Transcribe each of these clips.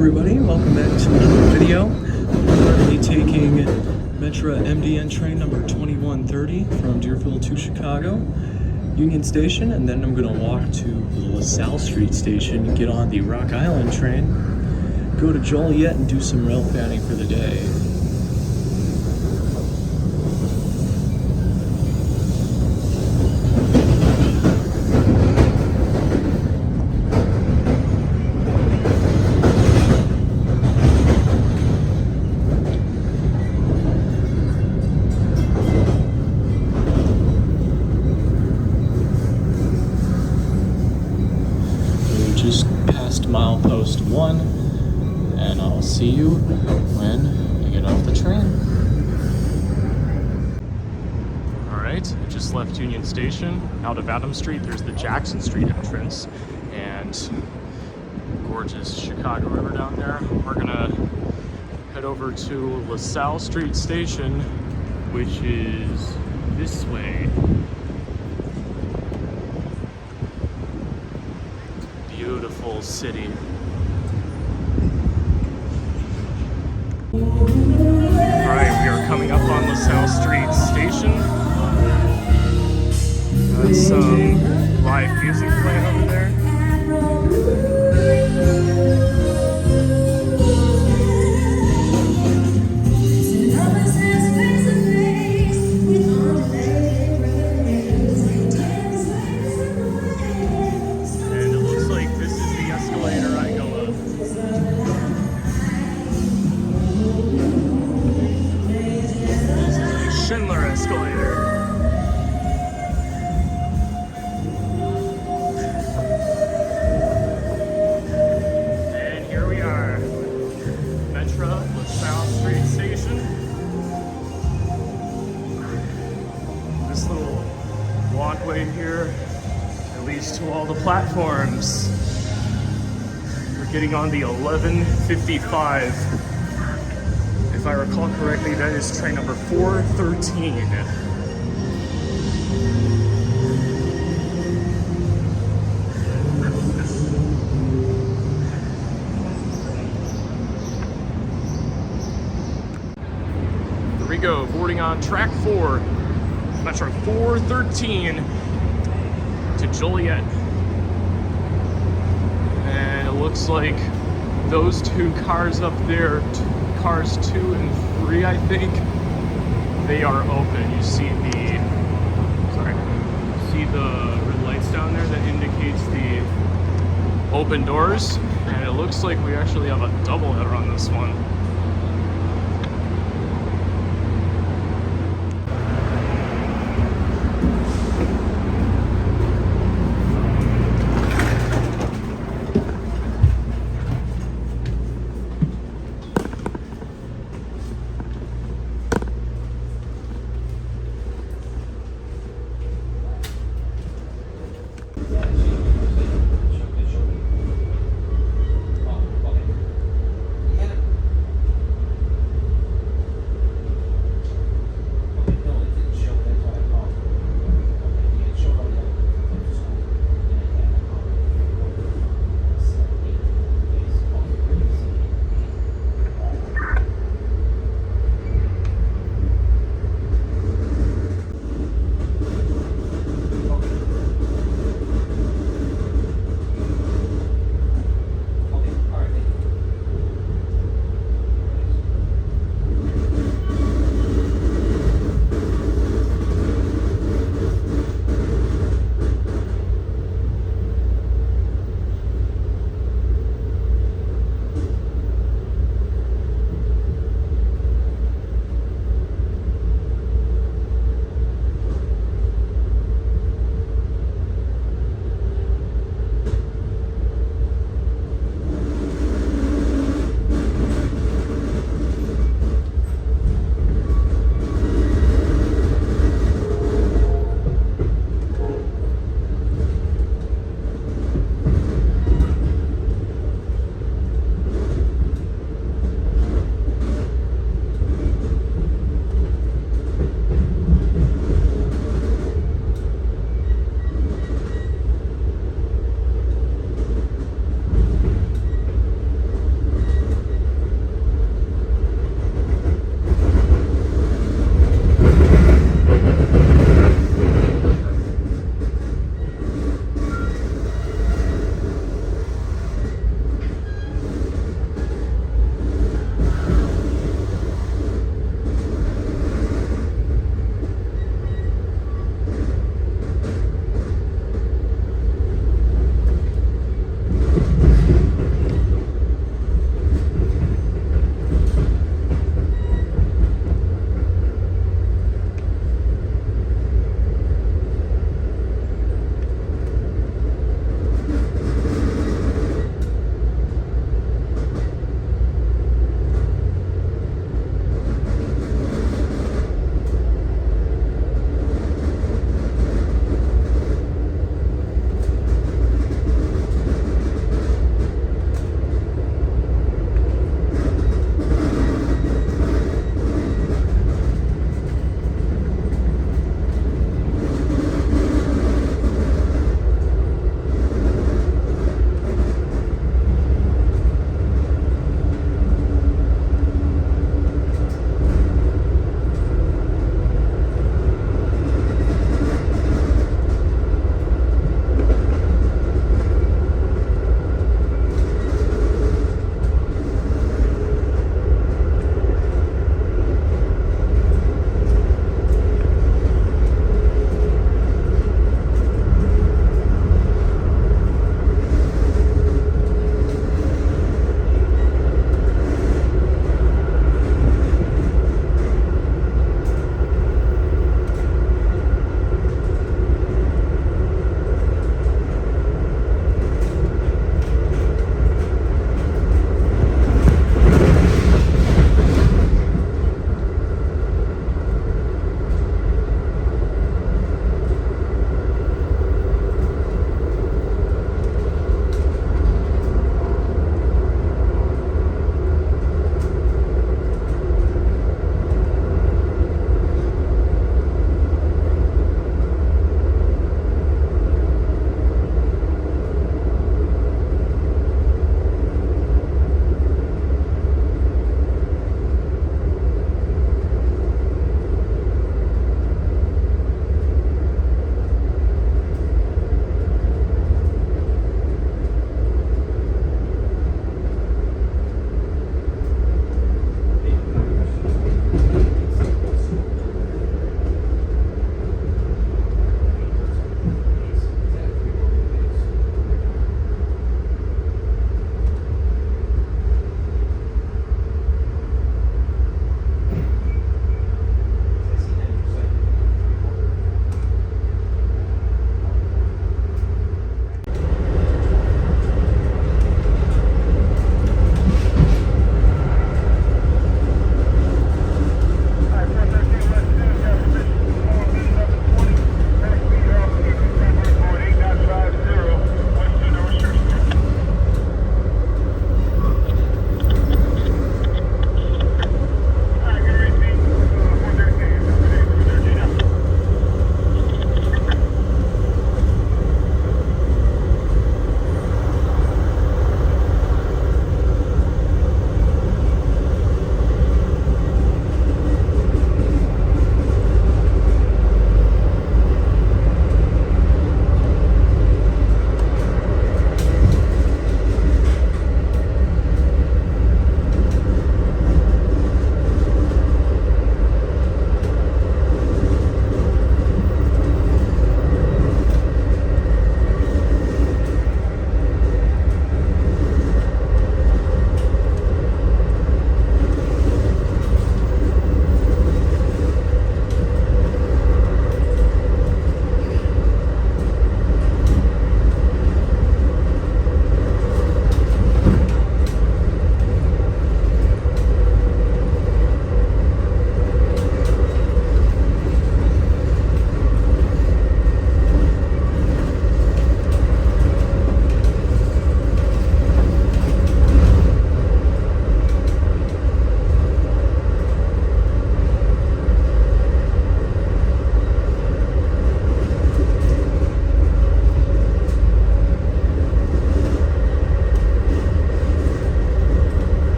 everybody, welcome back to another video. I'm currently taking Metra MDN train number 2130 from Deerfield to Chicago Union Station, and then I'm going to walk to the LaSalle Street Station, get on the Rock Island train, go to Joliet and do some rail fanning for the day. Just past milepost 1, and I'll see you when I get off the train. Alright, I just left Union Station. Out of Adams Street, there's the Jackson Street entrance, and gorgeous Chicago River down there. We're gonna head over to LaSalle Street Station, which is this way. Beautiful city. Alright, we are coming up on LaSalle Street Station. That's some live music playing over there. Schindler escalator. And here we are, Metra LaSalle Street Station. This little walkway here that leads to all the platforms. We're getting on the 1155. If I recall correctly, that is train number 413. Here we go, boarding on track 4, Metro 413 to Joliet. And it looks like those two cars up there, cars 2 and 3, I think, they are open. You see the, red lights down there that indicates the open doors, and it looks like we actually have a double header on this one.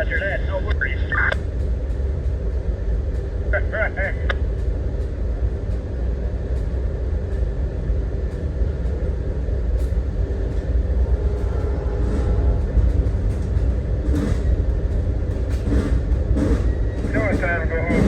Roger that. No worries. Right. You know it's time to go home.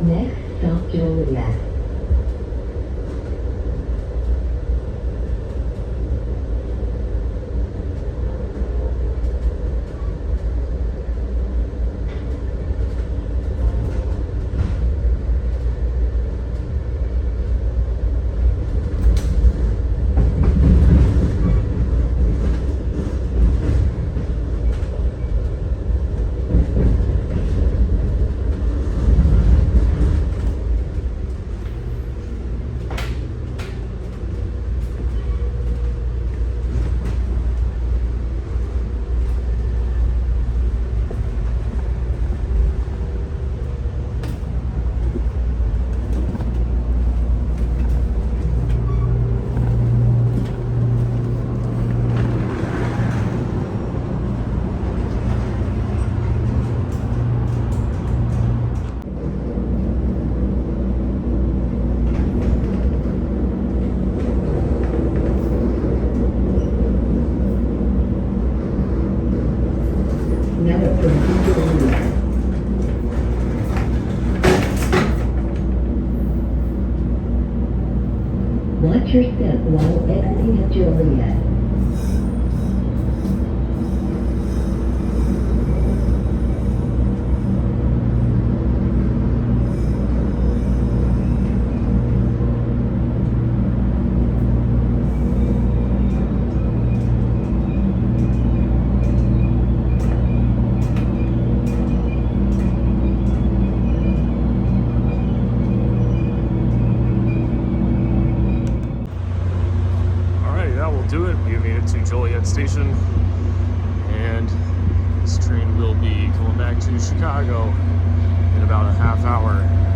Next stop, Joliet. Watch your step while exiting at Joliet. Do it. We made it to Joliet Station, and this train will be going back to Chicago in about a half hour.